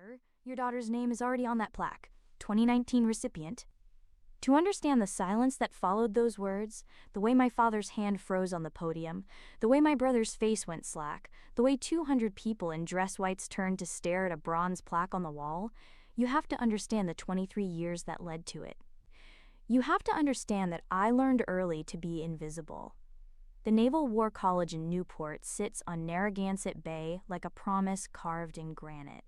Sir, your daughter's name is already on that plaque. 2019 recipient. To understand the silence that followed those words, the way my father's hand froze on the podium, the way my brother's face went slack, the way 200 people in dress whites turned to stare at a bronze plaque on the wall, you have to understand the 23 years that led to it. You have to understand that I learned early to be invisible. The Naval War College in Newport sits on Narragansett Bay like a promise carved in granite.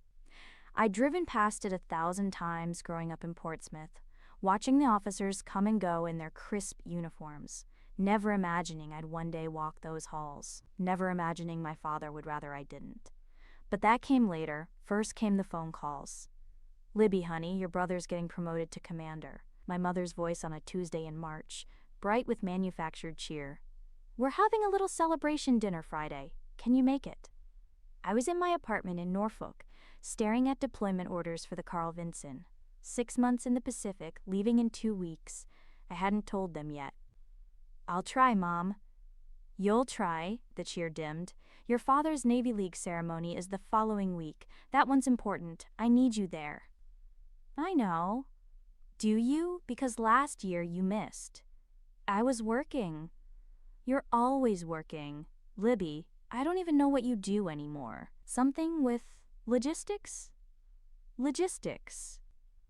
I'd driven past it 1,000 times growing up in Portsmouth, watching the officers come and go in their crisp uniforms, never imagining I'd one day walk those halls, never imagining my father would rather I didn't. But that came later. First came the phone calls. "Libby, honey, your brother's getting promoted to commander." My mother's voice on a Tuesday in March, bright with manufactured cheer. "We're having a little celebration dinner Friday. Can you make it?" I was in my apartment in Norfolk, staring at deployment orders for the Carl Vinson. 6 months in the Pacific, leaving in 2 weeks. I hadn't told them yet. "I'll try, Mom." "You'll try," the cheer dimmed. "Your father's Navy League ceremony is the following week. That one's important. I need you there." "I know." "Do you? Because last year you missed." "I was working." "You're always working. Libby, I don't even know what you do anymore. Something with logistics?" "Logistics."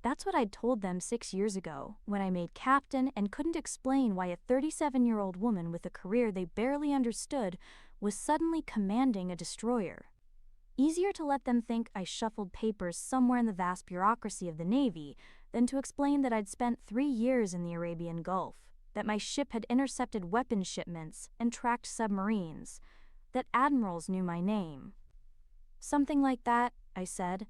That's what I'd told them 6 years ago, when I made captain and couldn't explain why a 37-year-old woman with a career they barely understood was suddenly commanding a destroyer. Easier to let them think I shuffled papers somewhere in the vast bureaucracy of the Navy than to explain that I'd spent 3 years in the Arabian Gulf, that my ship had intercepted weapons shipments and tracked submarines, that admirals knew my name. "Something like that," I said.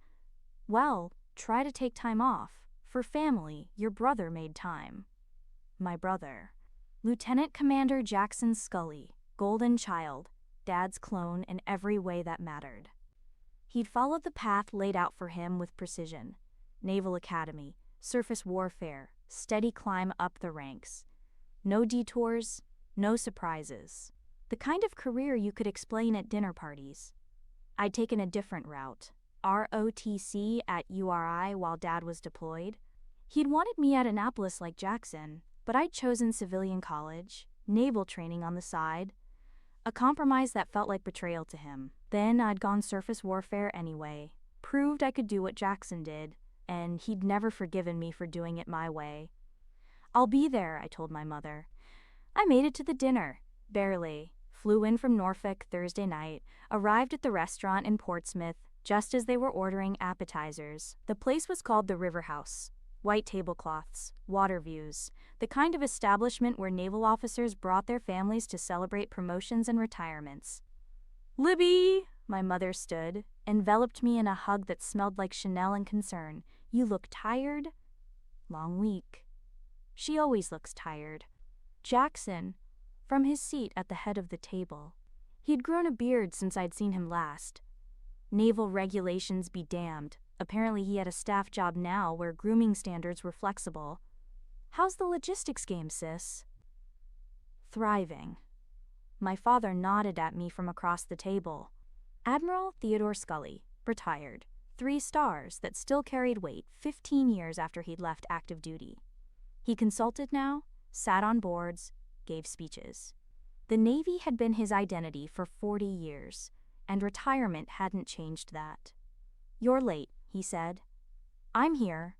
"Well, try to take time off. For family, your brother made time." My brother. Lieutenant Commander Jackson Scully, golden child, Dad's clone in every way that mattered. He'd followed the path laid out for him with precision. Naval Academy, surface warfare, steady climb up the ranks. No detours, no surprises. The kind of career you could explain at dinner parties. I'd taken a different route. ROTC at URI while Dad was deployed. He'd wanted me at Annapolis like Jackson, but I'd chosen civilian college, naval training on the side. A compromise that felt like betrayal to him. Then I'd gone surface warfare anyway, proved I could do what Jackson did, and he'd never forgiven me for doing it my way. "I'll be there," I told my mother. I made it to the dinner. Barely. Flew in from Norfolk Thursday night, arrived at the restaurant in Portsmouth just as they were ordering appetizers. The place was called the River House. White tablecloths, water views, the kind of establishment where naval officers brought their families to celebrate promotions and retirements. "Libby!" My mother stood, enveloped me in a hug that smelled like Chanel and concern. "You look tired." "Long week." She always looks tired. Jackson, from his seat at the head of the table. He'd grown a beard since I'd seen him last. Naval regulations be damned. Apparently he had a staff job now where grooming standards were flexible. "How's the logistics game, sis?" "Thriving." My father nodded at me from across the table. Admiral Theodore Scully, retired. 3 stars that still carried weight 15 years after he'd left active duty. He consulted now, sat on boards, gave speeches. The Navy had been his identity for 40 years, and retirement hadn't changed that. "You're late," he said. "I'm here."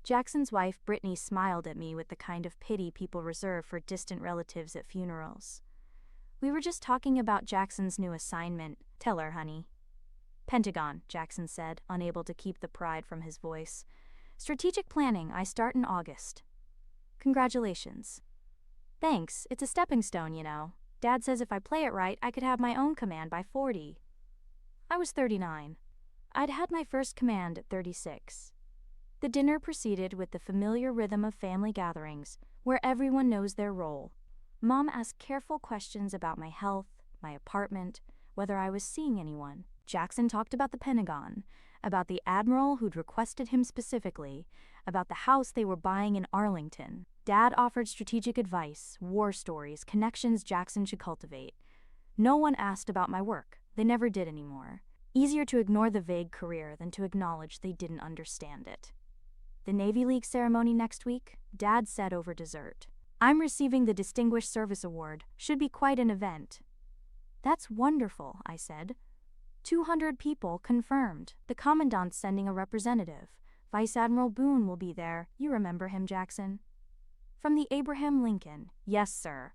Jackson's wife Brittany smiled at me with the kind of pity people reserve for distant relatives at funerals. "We were just talking about Jackson's new assignment. Tell her, honey." "Pentagon," Jackson said, unable to keep the pride from his voice. "Strategic planning. I start in August." "Congratulations." "Thanks. It's a stepping stone, you know. Dad says if I play it right, I could have my own command by 40. I was 39. I'd had my first command at 36. The dinner proceeded with the familiar rhythm of family gatherings, where everyone knows their role. Mom asked careful questions about my health, my apartment, whether I was seeing anyone. Jackson talked about the Pentagon, about the admiral who'd requested him specifically, about the house they were buying in Arlington. Dad offered strategic advice, war stories, connections Jackson should cultivate. No one asked about my work. They never did anymore. Easier to ignore the vague career than to acknowledge they didn't understand it. The Navy League ceremony next week, Dad said over dessert. I'm receiving the Distinguished Service Award. Should be quite an event. That's wonderful, I said. 200 people confirmed. The Commandant's sending a representative. Vice Admiral Boone will be there. You remember him, Jackson? From the Abraham Lincoln. Yes, sir.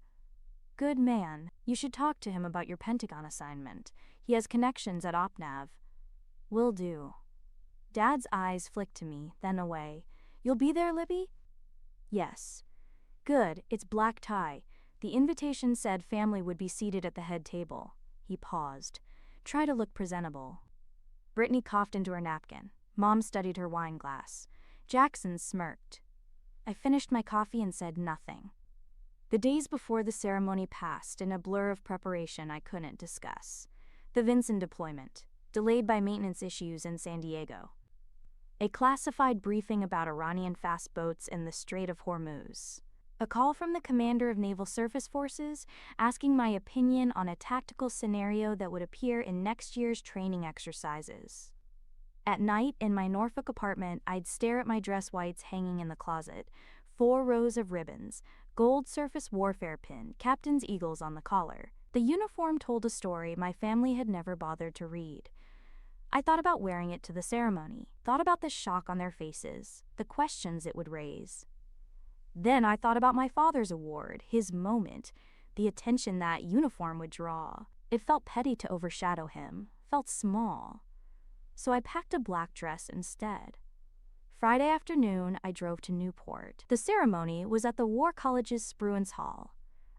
Good man. You should talk to him about your Pentagon assignment. He has connections at OPNAV. Will do. Dad's eyes flicked to me, then away. You'll be there, Libby? Yes. Good, it's black tie. The invitation said family would be seated at the head table. He paused. Try to look presentable. Brittany coughed into her napkin. Mom studied her wine glass. Jackson smirked. I finished my coffee and said nothing. The days before the ceremony passed in a blur of preparation I couldn't discuss. The Vinson deployment, delayed by maintenance issues in San Diego. A classified briefing about Iranian fast boats in the Strait of Hormuz. A call from the commander of Naval Surface Forces asking my opinion on a tactical scenario that would appear in next year's training exercises. At night, in my Norfolk apartment, I'd stare at my dress whites hanging in the closet, 4 rows of ribbons, gold surface warfare pin, captain's eagles on the collar. The uniform told a story my family had never bothered to read. I thought about wearing it to the ceremony, thought about the shock on their faces, the questions it would raise. Then I thought about my father's award, his moment, the attention that uniform would draw. It felt petty to overshadow him, felt small. So I packed a black dress instead. Friday afternoon, I drove to Newport. The ceremony was at the War College's Spruance Hall,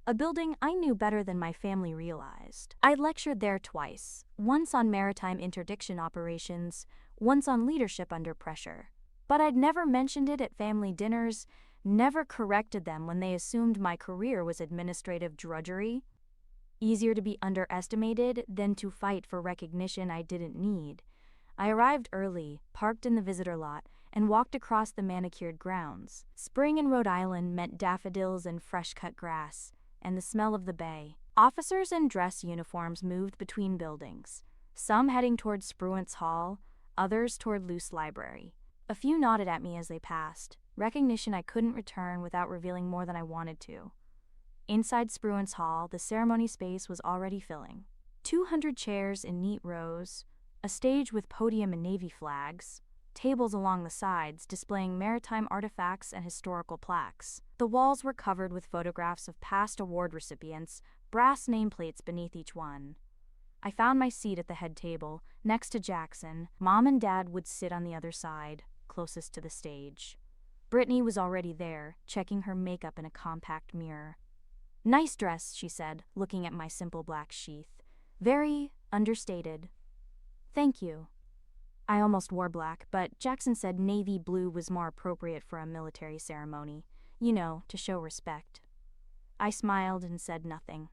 a building I knew better than my family realized. I'd lectured there twice, once on maritime interdiction operations, once on leadership under pressure. But I'd never mentioned it at family dinners, never corrected them when they assumed my career was administrative drudgery. Easier to be underestimated than to fight for recognition I didn't need. I arrived early, parked in the visitor lot, and walked across the manicured grounds. Spring in Rhode Island meant daffodils and fresh-cut grass, and the smell of the bay. Officers in dress uniforms moved between buildings, some heading toward Spruance Hall, others toward Luce Library. A few nodded at me as they passed, recognition I couldn't return without revealing more than I wanted to. Inside Spruance Hall, the ceremony space was already filling. 200 chairs in neat rows, a stage with podium and Navy flags, tables along the sides displaying maritime artifacts and historical plaques. The walls were covered with photographs of past award recipients, brass nameplates beneath each one. I found my seat at the head table, next to Jackson. Mom and Dad would sit on the other side, closest to the stage. Brittany was already there, checking her makeup in a compact mirror. Nice dress, she said, looking at my simple black sheath. Very understated. Thank you. I almost wore black, but Jackson said navy blue was more appropriate for a military ceremony. You know, to show respect. I smiled and said nothing.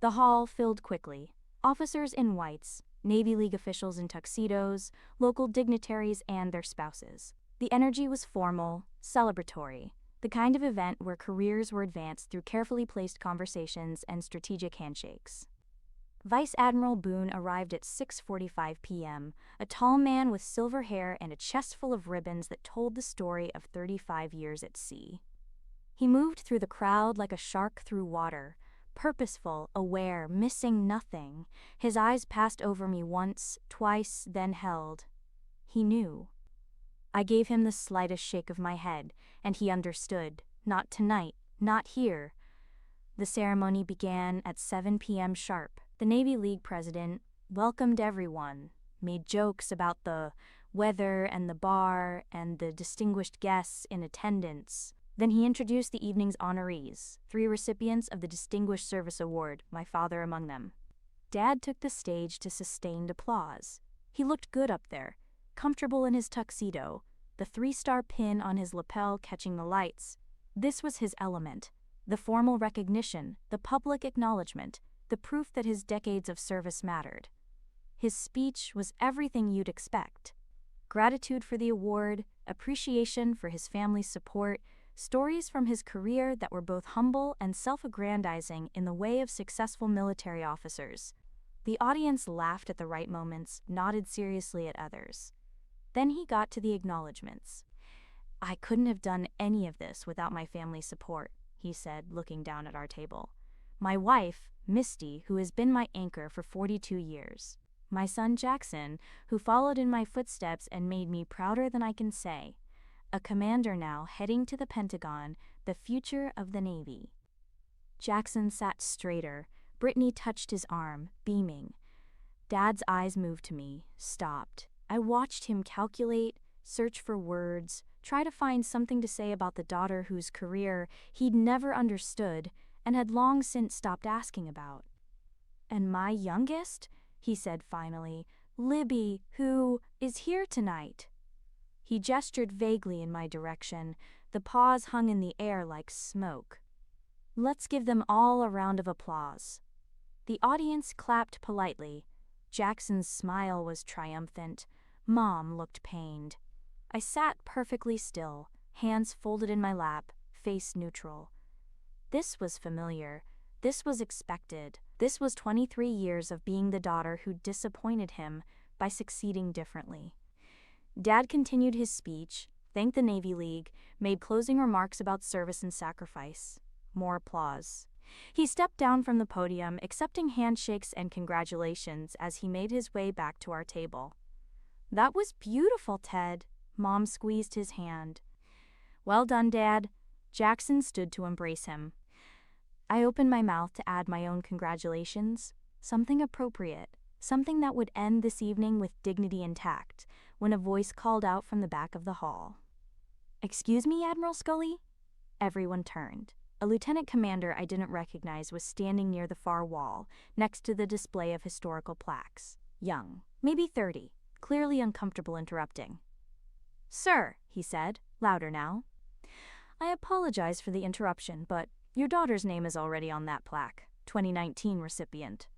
The hall filled quickly. Officers in whites, Navy League officials in tuxedos, local dignitaries and their spouses. The energy was formal, celebratory, the kind of event where careers were advanced through carefully placed conversations and strategic handshakes. Vice Admiral Boone arrived at 6:45 p.m., a tall man with silver hair and a chest full of ribbons that told the story of 35 years at sea. He moved through the crowd like a shark through water, purposeful, aware, missing nothing. His eyes passed over me once, twice, then held. He knew. I gave him the slightest shake of my head, and he understood. Not tonight, not here. The ceremony began at 7 p.m. sharp. The Navy League president welcomed everyone, made jokes about the weather and the bar and the distinguished guests in attendance. Then he introduced the evening's honorees, 3 recipients of the Distinguished Service Award, my father among them. Dad took the stage to sustained applause. He looked good up there, comfortable in his tuxedo, the 3-star pin on his lapel catching the lights. This was his element, the formal recognition, the public acknowledgement, the proof that his decades of service mattered. His speech was everything you'd expect. Gratitude for the award, appreciation for his family's support, stories from his career that were both humble and self-aggrandizing in the way of successful military officers. The audience laughed at the right moments, nodded seriously at others. Then he got to the acknowledgments. "I couldn't have done any of this without my family's support," he said, looking down at our table. "My wife, Misty, who has been my anchor for 42 years. My son Jackson, who followed in my footsteps and made me prouder than I can say. A commander now heading to the Pentagon, the future of the Navy." Jackson sat straighter. Brittany touched his arm, beaming. Dad's eyes moved to me, stopped. I watched him calculate, search for words, try to find something to say about the daughter whose career he'd never understood and had long since stopped asking about. "And my youngest," he said finally, "Libby, who is here tonight." He gestured vaguely in my direction. The pause hung in the air like smoke. "Let's give them all a round of applause." The audience clapped politely. Jackson's smile was triumphant. Mom looked pained. I sat perfectly still, hands folded in my lap, face neutral. This was familiar. This was expected. This was 23 years of being the daughter who disappointed him by succeeding differently. Dad continued his speech, thanked the Navy League, made closing remarks about service and sacrifice. More applause. He stepped down from the podium, accepting handshakes and congratulations as he made his way back to our table. "That was beautiful, Ted." Mom squeezed his hand. "Well done, Dad." Jackson stood to embrace him. I opened my mouth to add my own congratulations, something appropriate, something that would end this evening with dignity intact, when a voice called out from the back of the hall. "Excuse me, Admiral Scully?" Everyone turned. A lieutenant commander I didn't recognize was standing near the far wall, next to the display of historical plaques. Young, maybe 30, clearly uncomfortable interrupting. "Sir," he said, louder now. "I apologize for the interruption, but your daughter's name is already on that plaque, 2019 recipient."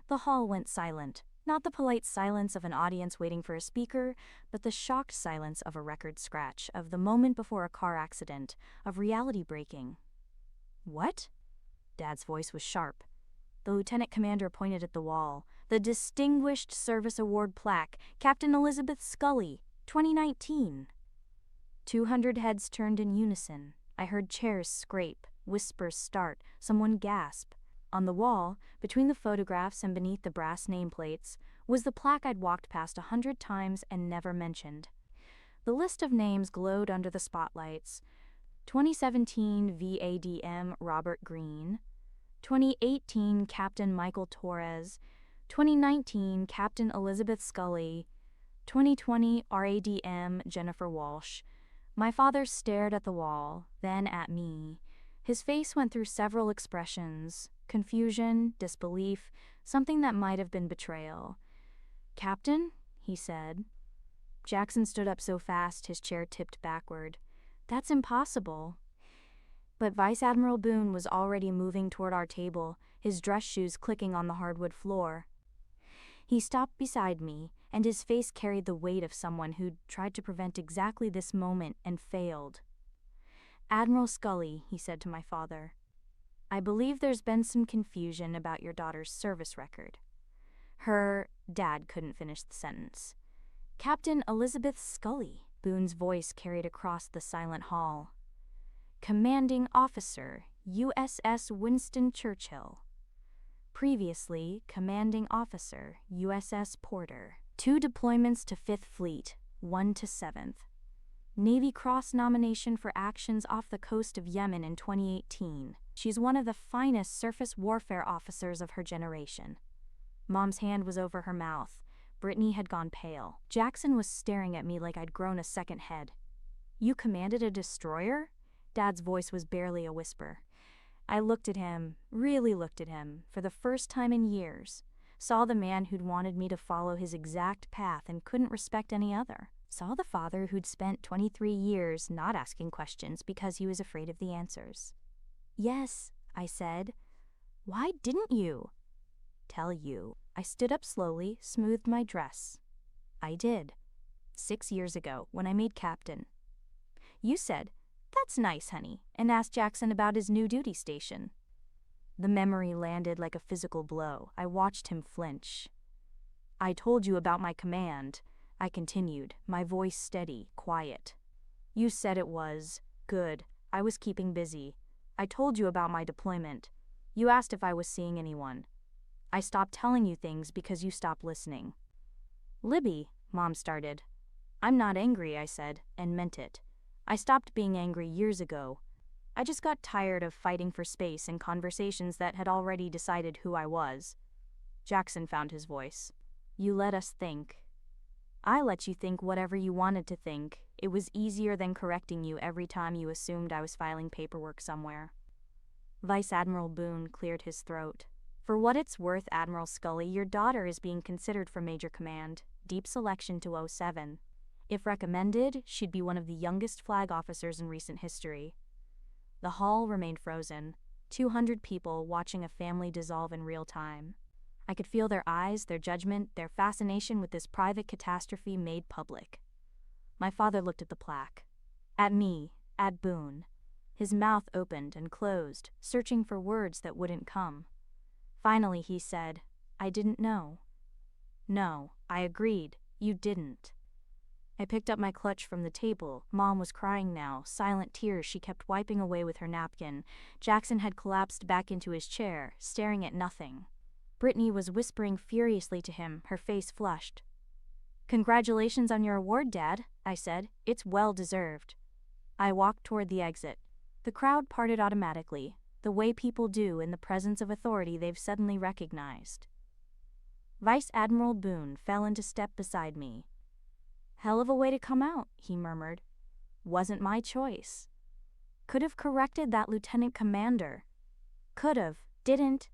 The hall went silent, not the polite silence of an audience waiting for a speaker, but the shocked silence of a record scratch, of the moment before a car accident, of reality breaking. "What?" Dad's voice was sharp. The lieutenant commander pointed at the wall. "The Distinguished Service Award plaque, Captain Elizabeth Scully, 2019. 200 heads turned in unison. I heard chairs scrape, whispers start, someone gasp. On the wall, between the photographs and beneath the brass nameplates, was the plaque I'd walked past 100 times and never mentioned. The list of names glowed under the spotlights. 2017 VADM Robert Greene, 2018 Captain Michael Torres, 2019 Captain Elizabeth Scully, 2020 RADM Jennifer Walsh. My father stared at the wall, then at me. His face went through several expressions: confusion, disbelief, something that might have been betrayal. "Captain?" he said. Jackson stood up so fast his chair tipped backward. "That's impossible." But Vice Admiral Boone was already moving toward our table, his dress shoes clicking on the hardwood floor. He stopped beside me, and his face carried the weight of someone who'd tried to prevent exactly this moment and failed. "Admiral Scully," he said to my father, "I believe there's been some confusion about your daughter's service record." Dad couldn't finish the sentence. "Captain Elizabeth Scully," Boone's voice carried across the silent hall. "Commanding Officer, USS Winston Churchill. Previously, Commanding Officer, USS Porter. 2 deployments to 5th Fleet, 1 to 7th. Navy Cross nomination for actions off the coast of Yemen in 2018. She's one of the finest surface warfare officers of her generation." Mom's hand was over her mouth. Brittany had gone pale. Jackson was staring at me like I'd grown a second head. "You commanded a destroyer?" Dad's voice was barely a whisper. I looked at him, really looked at him, for the first time in years. Saw the man who'd wanted me to follow his exact path and couldn't respect any other. Saw the father who'd spent 23 years not asking questions because he was afraid of the answers. "Yes," I said. "Why didn't you?" "Tell you." I stood up slowly, smoothed my dress. "I did. 6 years ago, when I made captain. You said, 'That's nice, honey,' and asked Jackson about his new duty station." The memory landed like a physical blow. I watched him flinch. "I told you about my command," I continued, my voice steady, quiet. "You said it was good. I was keeping busy. I told you about my deployment. You asked if I was seeing anyone. I stopped telling you things because you stopped listening." "Libby," Mom started. "I'm not angry," I said, and meant it. I stopped being angry years ago. I just got tired of fighting for space in conversations that had already decided who I was. Jackson found his voice. "You let us think." "I let you think whatever you wanted to think. It was easier than correcting you every time you assumed I was filing paperwork somewhere." Vice Admiral Boone cleared his throat. "For what it's worth, Admiral Scully, your daughter is being considered for Major Command, deep selection to 07. If recommended, she'd be one of the youngest flag officers in recent history." The hall remained frozen, 200 people watching a family dissolve in real time. I could feel their eyes, their judgment, their fascination with this private catastrophe made public. My father looked at the plaque. At me, at Boone. His mouth opened and closed, searching for words that wouldn't come. Finally he said, "I didn't know." "No," I agreed, "you didn't." I picked up my clutch from the table. Mom was crying now, silent tears she kept wiping away with her napkin. Jackson had collapsed back into his chair, staring at nothing. Brittany was whispering furiously to him, her face flushed. "Congratulations on your award, Dad," I said. "It's well deserved." I walked toward the exit. The crowd parted automatically, the way people do in the presence of authority they've suddenly recognized. Vice Admiral Boone fell into step beside me. "Hell of a way to come out," he murmured. "Wasn't my choice. Could have corrected that lieutenant commander. Could have, didn't."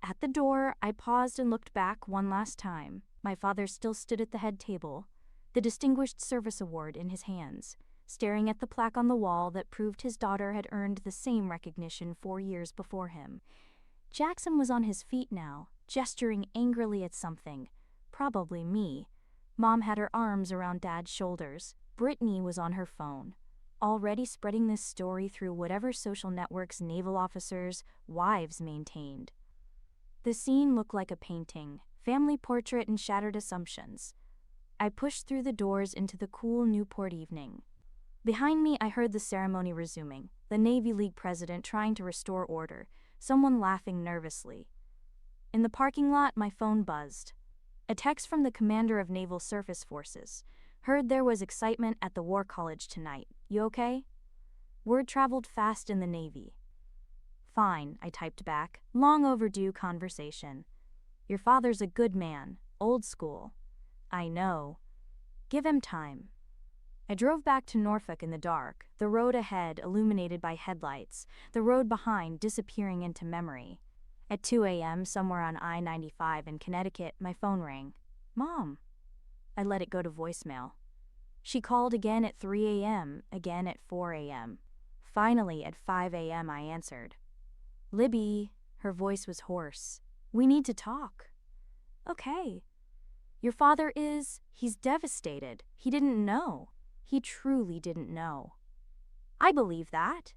At the door, I paused and looked back one last time. My father still stood at the head table, the Distinguished Service Award in his hands, staring at the plaque on the wall that proved his daughter had earned the same recognition 4 years before him. Jackson was on his feet now, gesturing angrily at something, probably me. Mom had her arms around Dad's shoulders. Brittany was on her phone, already spreading this story through whatever social networks naval officers' wives maintained. The scene looked like a painting, family portrait and shattered assumptions. I pushed through the doors into the cool Newport evening. Behind me, I heard the ceremony resuming, the Navy League president trying to restore order, someone laughing nervously. In the parking lot, my phone buzzed. A text from the commander of Naval Surface Forces. "Heard there was excitement at the War College tonight. You okay?" Word traveled fast in the Navy. "Fine," I typed back. "Long overdue conversation. Your father's a good man, old school." "I know. Give him time." I drove back to Norfolk in the dark, the road ahead illuminated by headlights, the road behind disappearing into memory. At 2 a.m., somewhere on I-95 in Connecticut, my phone rang. "Mom." I let it go to voicemail. She called again at 3 a.m., again at 4 a.m. Finally, at 5 a.m., I answered. "Libby," her voice was hoarse. "We need to talk." "Okay." "Your father he's devastated. He didn't know. He truly didn't know." "I believe that.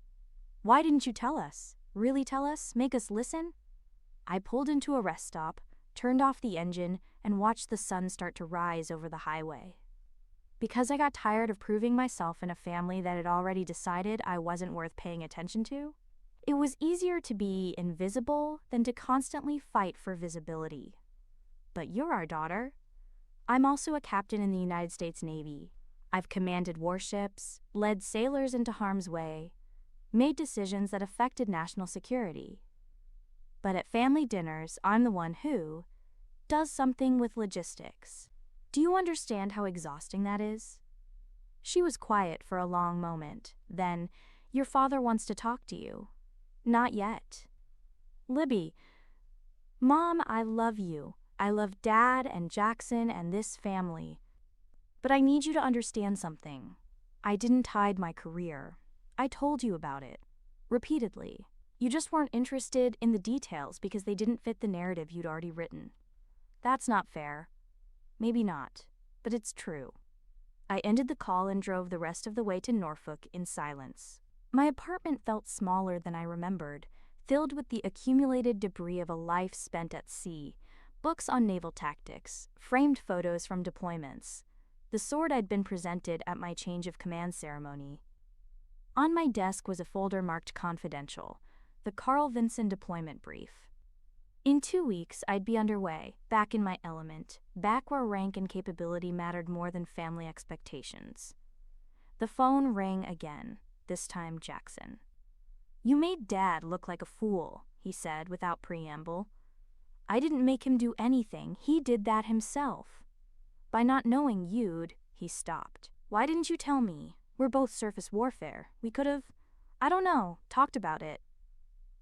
Why didn't you tell us? Really tell us? Make us listen?" I pulled into a rest stop, turned off the engine, and watched the sun start to rise over the highway. Because I got tired of proving myself in a family that had already decided I wasn't worth paying attention to, it was easier to be invisible than to constantly fight for visibility. "But you're our daughter." "I'm also a captain in the United States Navy. I've commanded warships, led sailors into harm's way, made decisions that affected national security. But at family dinners, I'm the one who does something with logistics. Do you understand how exhausting that is?" She was quiet for a long moment. Then, "Your father wants to talk to you." "Not yet." "Libby." "Mom, I love you. I love Dad and Jackson and this family. But I need you to understand something. I didn't hide my career. I told you about it. Repeatedly. You just weren't interested in the details because they didn't fit the narrative you'd already written. That's not fair. Maybe not, but it's true." I ended the call and drove the rest of the way to Norfolk in silence. My apartment felt smaller than I remembered, filled with the accumulated debris of a life spent at sea, books on naval tactics, framed photos from deployments, the sword I'd been presented at my change of command ceremony. On my desk was a folder marked confidential, the Carl Vinson deployment brief. In 2 weeks, I'd be underway, back in my element, back where rank and capability mattered more than family expectations. The phone rang again, this time Jackson. "You made Dad look like a fool," he said without preamble. "I didn't make him do anything, he did that himself. By not knowing he stopped. "Why didn't you tell me? We're both surface warfare. We could've, I don't know, talked about it."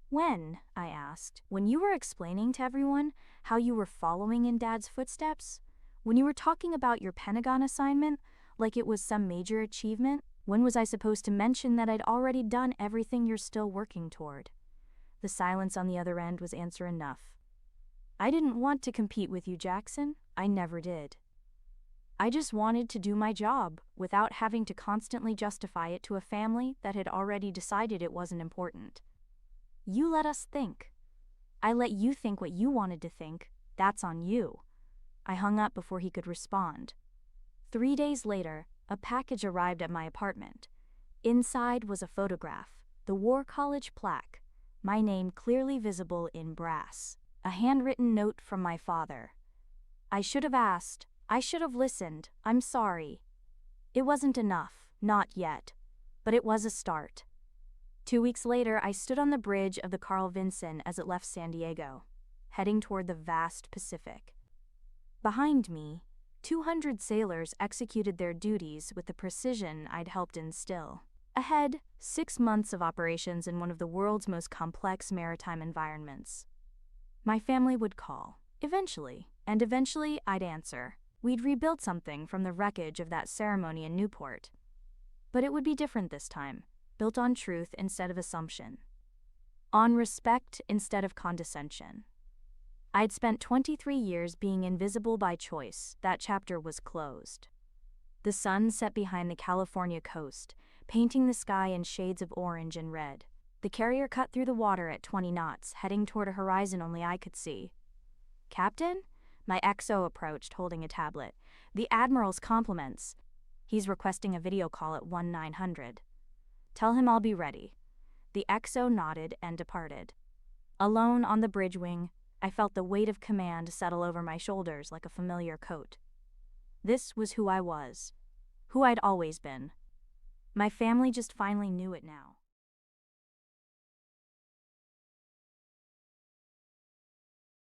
"When?" I asked. "When you were explaining to everyone how you were following in Dad's footsteps? When you were talking about your Pentagon assignment like it was some major achievement? When was I supposed to mention that I'd already done everything you're still working toward?" The silence on the other end was answer enough. "I didn't want to compete with you, Jackson. I never did. I just wanted to do my job without having to constantly justify it to a family that had already decided it wasn't important. You let us think. I let you think what you wanted to think. That's on you." I hung up before he could respond. 3 days later, a package arrived at my apartment. Inside was a photograph, the War College plaque, my name clearly visible in brass, a handwritten note from my father. "I should have asked. I should have listened. I'm sorry. It wasn't enough, not yet, but it was a start." 2 weeks later, I stood on the bridge of the Carl Vinson as it left San Diego, heading toward the vast Pacific. Behind me, 200 sailors executed their duties with the precision I'd helped instill. Ahead, 6 months of operations in one of the world's most complex maritime environments. My family would call, eventually, and eventually I'd answer. We'd rebuild something from the wreckage of that ceremony in Newport. But it would be different this time, built on truth instead of assumption, on respect instead of condescension. I'd spent 23 years being invisible by choice. That chapter was closed. The sun set behind the California coast, painting the sky in shades of orange and red. The carrier cut through the water at 20 knots, heading toward a horizon only I could see. "Captain?" My XO approached, holding a tablet. "The Admiral's compliments. He's requesting a video call at 1900. Tell him I'll be ready." The XO nodded and departed. Alone on the bridge wing, I felt the weight of command settle over my shoulders like a familiar coat. This was who I was, who I'd always been. My family just finally knew it now.